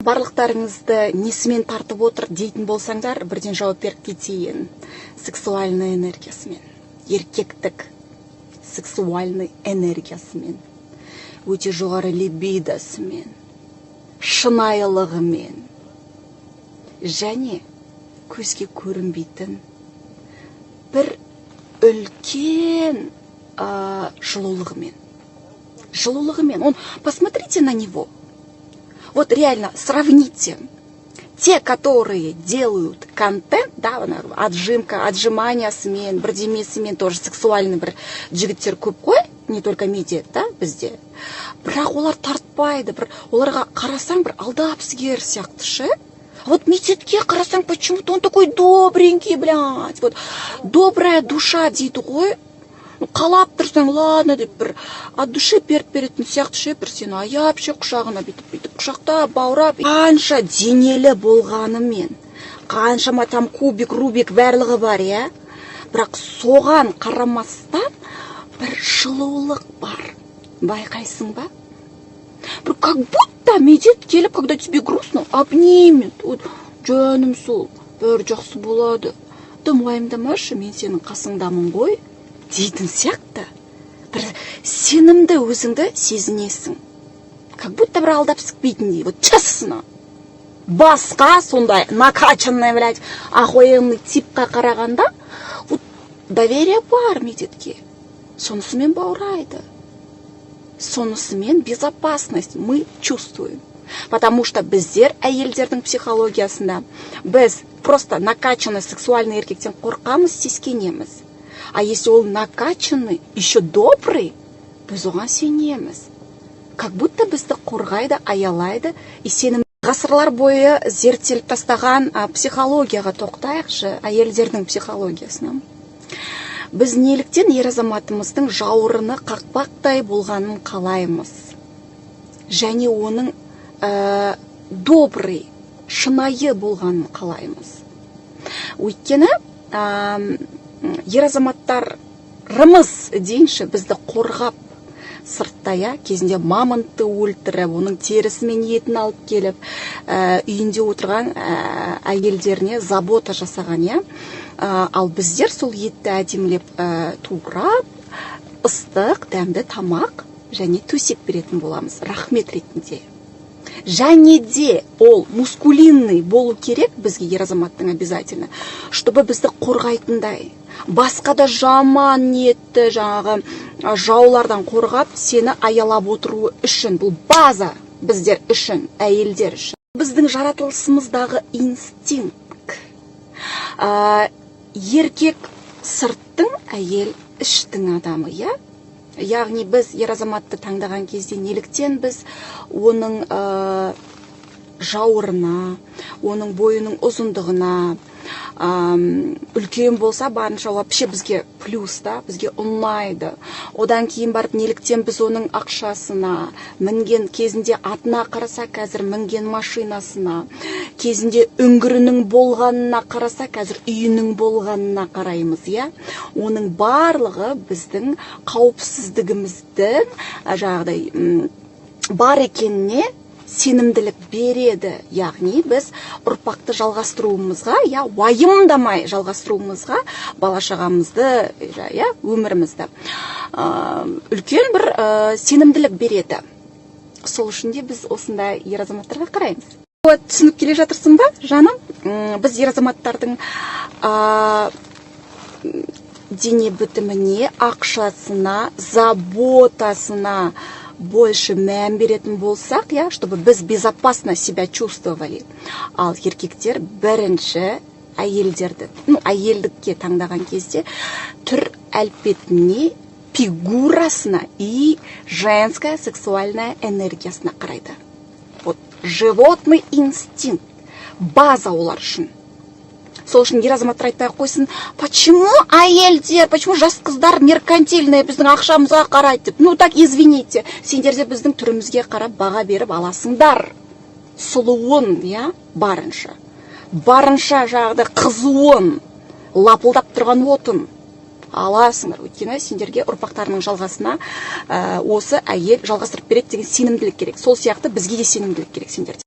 Барлықтарыңызды несімен тартып отыр дейтін болсаңдар, бірден жауап беріп кетейін. Сексуальный энергиясымен, еркектік сексуальный энергиясымен, өте жоғары либидосымен, шынайылығымен және көзге көрінбейтін бір үлкен жылулығымен. Посмотрите на него. Вот реально сравните. Те, которые делают контент, да, отжимка, отжиманиясымен, бірдемесімен тоже сексуальный бір жігіттер көп қой, не только медиа, да, бізде. Бірақ олар тартпайды, оларға қарасаң бір алдап сігер сияқты ше. Вот медетке қарасаң, почему-то он такой добренький, блядь. Вот добрая душа дейді ғой. Қалап тұрсаң, ладно деп бір от души беретін сияқты ше, бір сені аяп ше құшағына бүйтіп құшақтап, баурап, қанша денелі болғанымен, қаншама там кубик, рубик барлығы бар, я. Бірақ соған қарамастан бір жылулық бар. Байқайсың ба? Бір как будто медет келіп, когда тебе грустно, обнимет. Вот, жаным сол, бір жақсы болады. Дым уайымдамашы, мен сенің қасыңдамын ғой. Дейтін сияқты, бір сенімді өзіңді сезінесің. Как будто бір алдап сікпейтіндей, вот честно. Басқа сондай накачанный, блядь, охуенный типқа қарағанда, вот доверие бар медетке. Сонысымен баурайды. Сонысымен безопасность мы чувствуем. Потому что біздер әйелдердің психологиясында біз просто накачанный сексуальный еркектен қорқамыз, сескенеміз. А если он накачанный, еще добрый, біз оған сенеміз. Как будто бізді қорғайды, аялайды, и сенім ғасырлар бойы зерттеліп тастаған психологияға тоқтайықшы, әйелдердің психологиясына. Біз неліктен ер азаматымыздың жауырыны қақпақтай болғанын қалаймыз. Және оның добрый, шынайы болғанын қалаймыз. Өйткені ер азаматтарымыз дейінші бізді қорғап сырттая кезінде мамонтты өлтіріп, оның терісімен етін алып келіп, үйінде отырған әйелдеріне забота жасаған, я. Ал біздер сол етті әдемілеп турап, ыстық, дәмді тамақ және төсек беретін боламыз, рахмет ретінде. Және де ол мускулинный болу керек бізге ер азаматтың обязательно, чтобы бізді қорғайтындай. Басқа да жаман ниетті жаңағы жаулардан қорғап, сені аялап отыруы үшін. Бұл база біздер үшін, әйелдер үшін. Біздің жаратылысымыздағы инстинкт. Еркек сырттың, әйел іштің адамы, я? Яғни біз ер азаматты таңдаған кезде неліктен біз оның жауырына, оның бойының ұзындығына, үлкен болса барынша вообще бізге плюс, да, бізге ұнайды. Одан кейін барып неліктен біз оның ақшасына, мінген кезінде атына қараса, қазір мінген машинасына, кезінде үңгірінің болғанына қараса, қазір үйінің болғанына қараймыз, я? Оның барлығы біздің қауіпсіздігіміздің жағдай бар екеніне сенімділік береді. Яғни біз ұрпақты жалғастыруымызға, я, уайымдамай жалғастыруымызға, бала-шағамызды, я, өмірімізді үлкен бір сенімділік береді. Сол үшін де біз осындай ер азаматтарға қараймыз. Түсініп келе жатырсың ба, жаным? Біз ер азаматтардың дене бітіміне, ақшасына, заботасына больше мән беретін болсақ, я, чтобы біз безопасно себя чувствовали. Ал еркектер бірінші әйелдерді, әйелдікке таңдаған кезде түр әлпетіне, фигурасына и женская сексуальная энергиясына қарайды. Вот животный инстинкт, база олар үшін. Сол үшін ер азаматтар айтпай қойсын, почему әйелдер, почему жас қыздар меркантильные біздің ақшамызға қарайды деп. Так извините, сендер де біздің түрімізге қарап баға беріп аласыңдар. Сұлуын, я, барынша. Барынша жағды қызуын, лапылдап тұрған отын аласыңдар. Өйткені сендерге ұрпақтарының жалғасына осы әйел жалғастырып береді деген сенімділік керек. Сол сияқты бізге де сенімділік керек сендерде.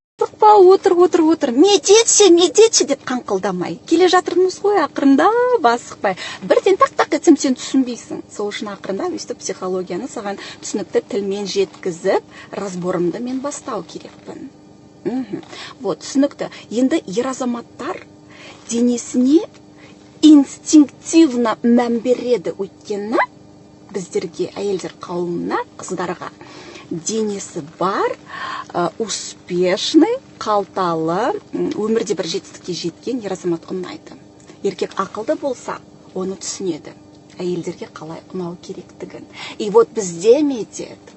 апа отыр медетші деп қаңқылдамай келе жатырмыз ғой, ақырындап асықпай, бірден тақ етсем сен түсінбейсің. Сол үшін ақырындап өйстіп психологияны саған түсінікті тілмен жеткізіп, разборымды мен бастау керекпін. Вот, түсінікті. Енді ер азаматтар денесіне инстинктивно мән береді, өйткені біздерге, әйелдер қауымына, қыздарға денесі бар, успешный, қалталы, өмірде бір жетістікке жеткен ер азамат ұнайды. Еркек ақылды болса, оны түсінеді. Әйелдерге қалай ұнау керектігін. И вот бізде медет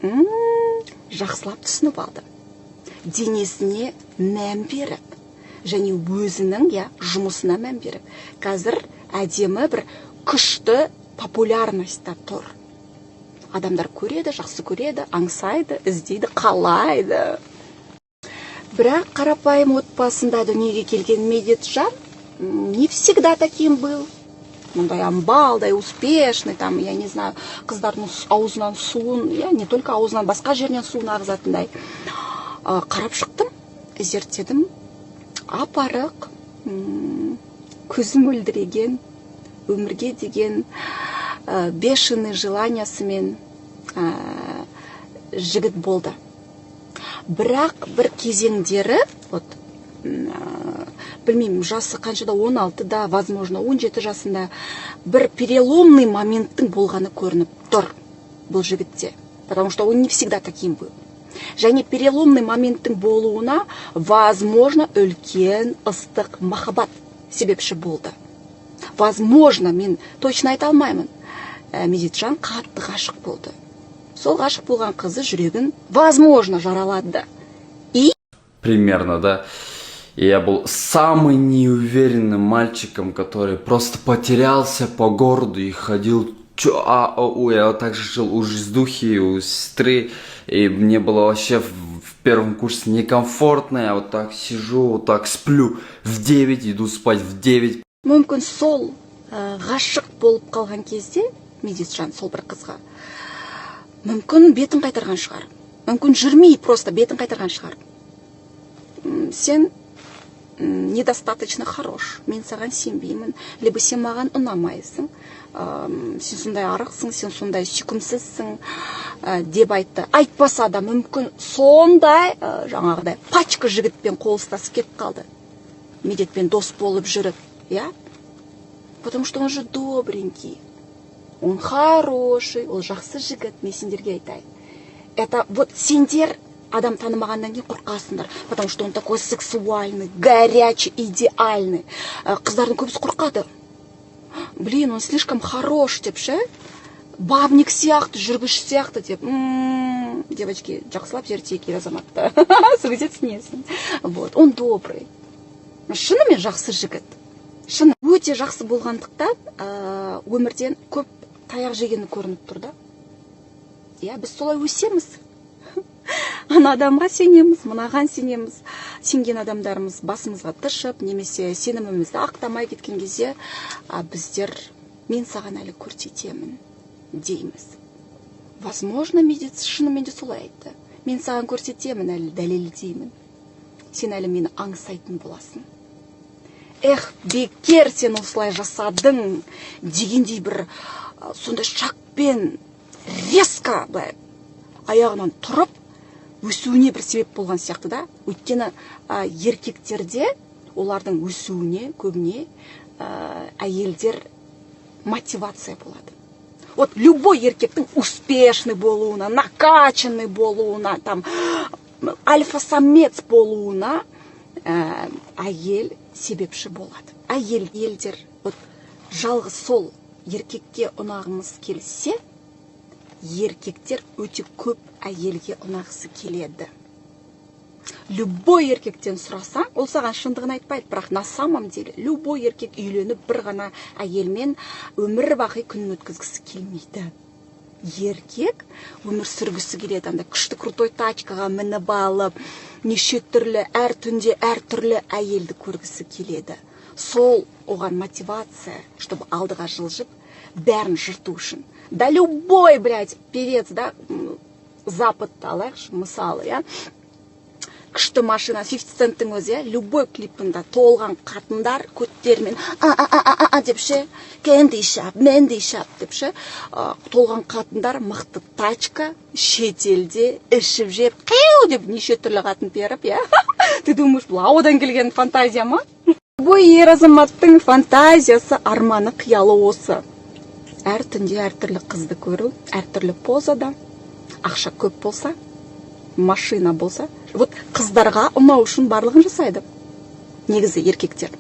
жақсылап түсініп алды. Денесіне мән беріп, және өзінің жұмысына мән беріп. Қазір әдемі бір күшті популярностьта тұр. Адамдар көреді, жақсы көреді, аңсайды, іздейді, қалайды. Бірақ қарапайым отбасында дүниеге келген Медетжан не всегда таким был. Мұндай амбалдай, успешный, там, я не знаю, қыздардың аузынан суын, не только аузынан, басқа жерінен суын ағызатындай. Қарап шықтым, зерттедім, апарық, көзім өлдіреген, өмірге деген бешеный желаниясымен жігіт болды. Бірақ бір кезеңдері, білмеймін, жасы қаншада, 16-да, возможно, 17 жасында бір переломный моменттің болғаны көрініп тұр бұл жігітте. Потому что он не всегда таким был. Және переломный моменттің болуына, возможно, үлкен ыстық махаббат себепші болды. Возможно, мен точно айта алмаймын. Медетжан қатты ғашық болды. Сол ғашық болған қызы жүрегін, возможно, жаралады. И примерно, да. Я был самым неуверенным мальчиком, который просто потерялся по городу и ходил. Я также жил у жиздухи, у сестры, и мне было вообще в первом курсе некомфортно. Я вот так сижу, вот так сплю в 9, иду спать в 9. Мүмкін сол ғашық болып қалған кезде, Медетжан сол бір қызға, мүмкін бетін қайтарған шығар. Мүмкін жүрмей просто бетін қайтарған шығар. Сен недостаточно хорош, мен саған сенбеймін, либо сен маған ұнамайсың, сен сондай арықсың, сен сондай сүйкімсізсің деп айтты. Айтпаса да мүмкін сондай жаңағыдай пачка жігітпен қол ұстасып кетіп қалды. Медетпен дос болып жүріп, потому что он же добренький, он хороший, ол жақсы жігіт, мен сендерге айтайын. Это вот сендер адам танымағаннан кейін қорқасыңдар, потому что он такой сексуальный, горячий, идеальный. Қыздардың көбісі қорқады. Блин, он слишком хорош деп ше, бабник сияқты, жүргіш сияқты деп. Девочки, жақсылап зерттейік ер азаматты. Сол кезде түсінесің. Вот, он добрый. Шынымен жақсы жігіт. Шыны өте жақсы болғандықтан өмірден көп таяқ жегені көрініп тұр да. Біз солай өсеміз. Ана адамға сенеміз, мынаған сенеміз. Сенген адамдарымыз басымызға тышып, немесе сенімімізді ақтамай кеткен кезде, біздер мен саған әлі көрсетемін дейміз. Возможно, шынымен де солай айтты. Мен саған көрсетемін, әлі дәлелдеймін. Сен әлі мені аңсайтын боласың. Бекер сен осылай жасадың дегендей бір сондай шақпен резко аяғынан тұрып өсуіне бір себеп болған сияқты да. Өйткені еркектерде олардың өсуіне көбіне әйелдер мотивация болады. Вот любой еркектің успешный болуына, накачанный болуына, там альфа-самец болуына әйел себепші болады. Әйелдер жалғыз сол еркекке ұнағымыз келсе, еркектер өте көп әйелге ұнағысы келеді. Любой еркектен сұрасаң, ол саған шындығын айтпайды, бірақ на самом деле любой еркек үйленіп бір ғана әйелмен өмір бақи күнін өткізгісі келмейді. Еркек өмір сүргісі келеді, андай күшті крутой тачкаға мініп алып, неше түрлі әр түнде әр түрлі әйелді көргісі келеді. Сол оған мотивация, чтобы алдыға жылжып, бәрін жырту үшін. Да любой, певец, да, Западты алайықшы, мысалы, күшті машина 50 центтің өзі, любой клипында толған қатындар көттермен деп ше, кэнди шап, мэнди шап деп ше, толған қатындар мықты тачка, шетелде ішіп жеп, қиу деп неше түрлі қатын беріп, я. Ты думаешь, бұл ауадан келген фантазия ма? Любой ер азаматтың фантазиясы, арманы, қиялы осы. Әр түнде әр түрлі қызды көру, әр түрлі позада, ақша көп болса, машина болса, вот қыздарға ұнау үшін барлығын жасайды. Негізі еркектер.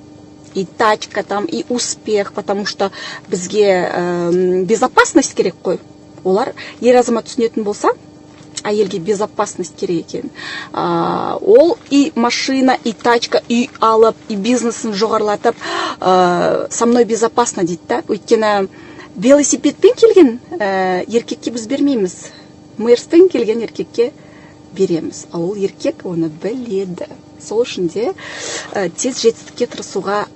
И тачка там, и успех, потому что бізге безопасность керек қой. Олар ер азамат түсінетін болса, әйелге безопасность керек екен. Ол и машина, и тачка, үй алып, и бизнесін жоғарлатып, со мной безопасно дейді да. Өйткені велосипедпен келген еркекке біз бермейміз. Мерспен келген еркекке береміз. А ол еркек оны біледі. Сол үшін де тез жетістікке тырысуға,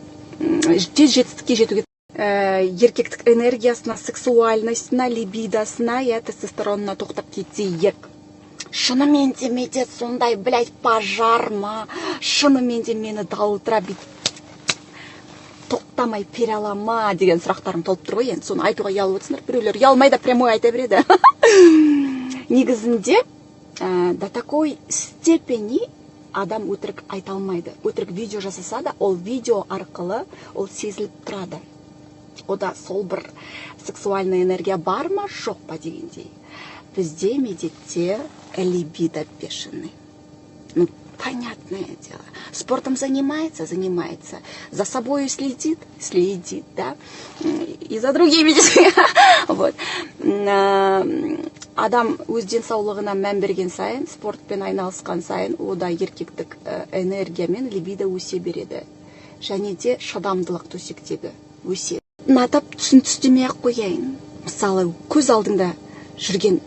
тез жетістікке жетуге еркектік энергиясына, сексуальностьна, либидосына, тестостеронына тоқтап кетейік. Шынымен де менде сондай, блядь, пожар ма? Шынымен де мені дауылтыра бүйтіп тоқтамай пере ала ма деген сұрақтарым толып тұр ғой. Енді соны айтуға ұялып отырсыңдар. Біреулер ұялмай да прямой айта береді. Негізінде до такой степени адам өтірік айта алмайды. Өтірік видео жасаса да, ол видео арқылы ол сезіліп тұрады. Ода сол бір сексуальная энергия бар ма, жоқ па дегендей. Бізде медетте либидо бешеный. Ну, понятное дело. Спортом занимается, за собой следит, да, и за другими. Вот. Адам өз денсаулығына мән берген сайын, спортпен айналысқан сайын, ода еркектік энергиямен либидо өсе береді. Және де шыдамдылық төсектегі өсе. Натап түсінтістемей-ақ қояйын. Мысалы, көз алдыңда жүрген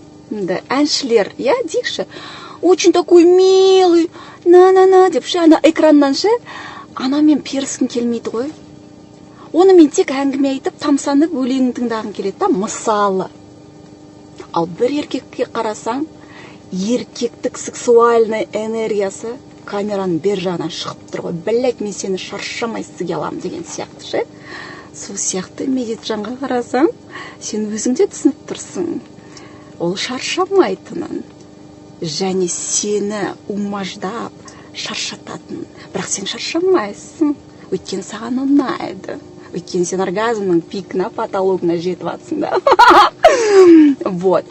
әншілер, я дейікші, очень такой милый, на-на-на деп ше, ана экраннан ше, ана мен періскін келмейді ғой. Оны мен тек әңгіме айтып, тамсанып, өлеңін тыңдағым келеді да, мысалы. Ал бір еркекке қарасаң, еркектік сексуальный энергиясы камераның бер жағынан шығып тұр ғой. Білет, мен сені шаршамай сізге алам деген сияқты ше. Сол сияқты Медетжанға қарасаң, сен өзіңде түсініп тұрсың. Ол шаршамайтынын, және сені умаждап шаршататын. Бірақ сен шаршамайсың, өйткені саған ұнайды. Өйткені сен оргазмның пикна, потологына жетіп атсың да. Вот.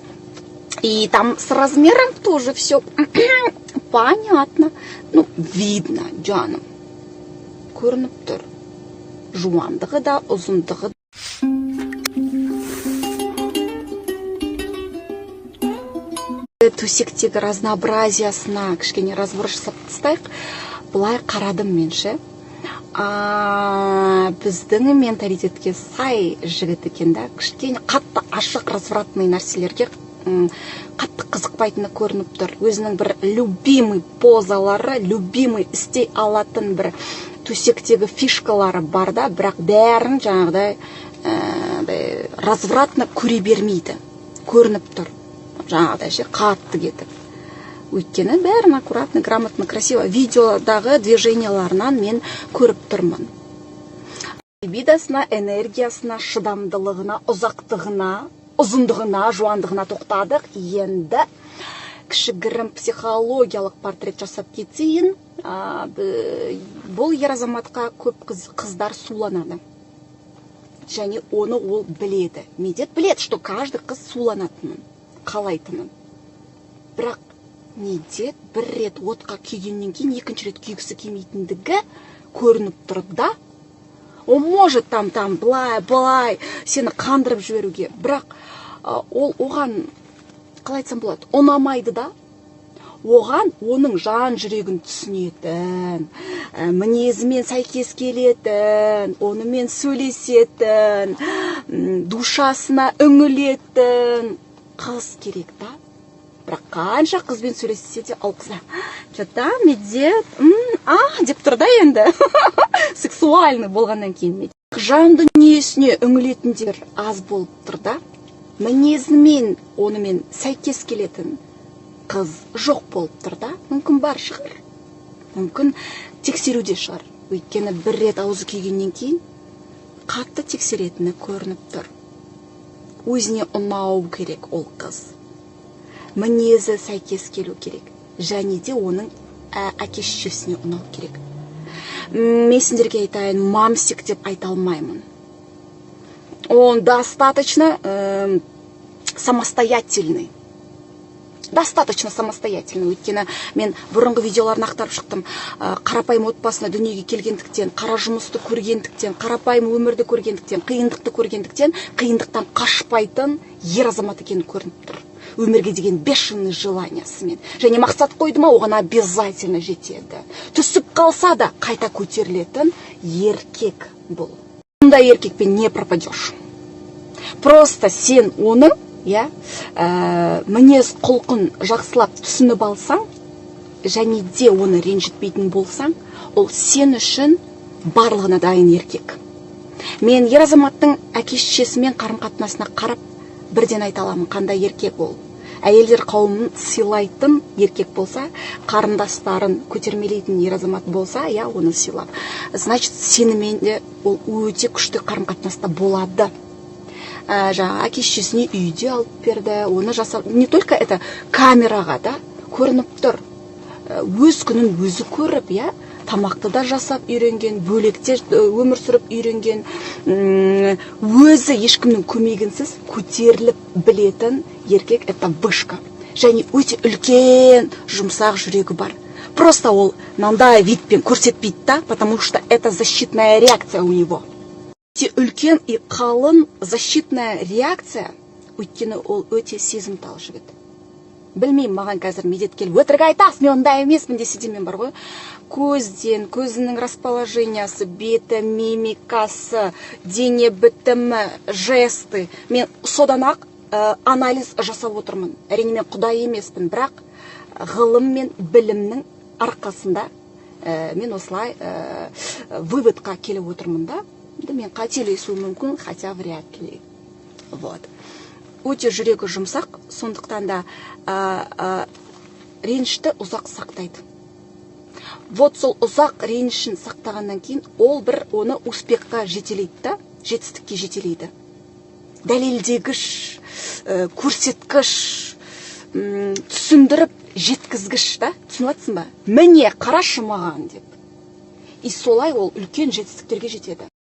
И там с размером тоже все понятно. Ну, видно, жаным. Көрініп тұр. Жуандығы да, ұзындығы да. Төсектегі разнообразиясына кішкене разбор жасап тастайық. Бұлай қарадым мен ше. Біздің менталитетке сай жігіт екен да, кішкене қатты ашық развратный нәрселерге қатты қызықпайтыны көрініп тұр. Өзінің бір любимый позалары, любимый істей алатын бір төсектегі фишкалары бар да, бірақ бәрін жаңағыдай развратно көре бермейді. Көрініп тұр. Жаңағыдай ше, қатты кетіп. Өйткені бәрін аккуратно, грамотно, красиво видеодағы движенияларынан мен көріп тұрмын. Либидосына, энергиясына, шыдамдылығына, ұзақтығына, ұзындығына, жуандығына тоқтадық. Енді кішігірім психологиялық портрет жасап кетейін. Бұл ер азаматқа көп қыздар суланады. Және оны ол біледі. Медет біледі, что каждый қыз суланатынын, қалайтынын. Бірақ Медет бір рет отқа күйгеннен кейін екінші рет күйгісі келмейтіндігі көрініп тұрды да. Он может там былай сені қандырып жіберуге, бірақ ол оған қалай айтсам болады, ұнамайды да. Оған оның жан жүрегін түсінетін, мінезімен сәйкес келетін, онымен сөйлесетін, душасына үңілетін қыз керек да. Бірақ қанша қызбен сөйлессе де ал қыздар, что-то Медет, деп тұр да енді. Сексуальный болғаннан кейін. Жан дүниесіне үңілетіндер аз болып тұр да. Мінезімен онымен сәйкес келетін қыз жоқ болып тұр да. Мүмкін бар шығар. мүмкін тексеруде шығар. Өйткені бір рет аузы күйгеннен кейін қатты тексеретіні көрініп тұр. Өзіне ұнау керек ол қыз. Мінезі сәйкес келу керек. Және де оның әке-шешесіне ұнау керек. Мен сендерге айтайын, мамсик деп айта алмаймын. Он достаточно самостоятельный. Достаточно самостоятельный. Өйткені мен бұрынғы видеоларын ақтарып шықтым. Қарапайым отбасына дүниеге келгендіктен, қара жұмысты көргендіктен, қарапайым өмірді көргендіктен, қиындықты көргендіктен, қиындықтан қашпайтын ер азамат екені көрініп тұр. Өмірге деген бешеный желаниясымен. Және мақсат қойды ма, оған обязательно жетеді. Түсіп қалса да қайта көтерілетін еркек бұл. Мұндай еркекпен не пропадешь. Просто сен оның мінез құлқын жақсылап түсініп алсаң, және де оны ренжітпейтін болсаң, ол сен үшін барлығына дайын еркек. Мен ер азаматтың әке-шешесімен қарым-қатынасына қарап бірден айта аламын, қандай еркек ол. Әйелдер қауымын сыйлайтын еркек болса, қарындастарын көтермелейтін ер азамат болса, оны сыйлап. Значит, сенімен де ол өте күшті қарым-қатынаста болады. Әке-шешесіне үйде алып берді, оны жасап, не только это камераға да көрініп тұр. Өз күнін өзі көріп, тамақты да жасап үйренген, бөлекте өмір сүріп үйренген, өзі ешкімнің көмегінсіз көтеріліп білетін еркек, это вышка. Және өте үлкен жұмсақ жүрегі бар. Просто ол мынандай видпен көрсетпейді да, потому что это защитная реакция у него. Өте үлкен и қалың защитная реакция, өйткені ол өте сезімтал жігіт. Білмеймін, маған қазір медет келіп, өтірік айтасың, мен ондай емеспін десе де мен бар ғой. Көзден, көзінің расположениясы, беті, мимикасы, дене бітімі, жесты. Мен содан ақ анализ жасап отырмын. Әрине мен құдай емеспін, бірақ ғылым мен білімнің арқасында мен осылай выводқа келіп отырмын да. Мен қателесуім мүмкін, хотя вряд ли. Вот. Өте жүрегі жұмсақ, сондықтан да ренішті ұзақ сақтайды. Вот сол ұзақ ренішін сақтағаннан кейін ол бір оны успехқа жетелейді, жетістікке жетелейді. Дәлелдегіш, көрсеткіш, түсіндіріп жеткізгіш та, түсініп жатсың ба? Міне қарашы маған деп. И солай ол үлкен жетістіктерге жетеді.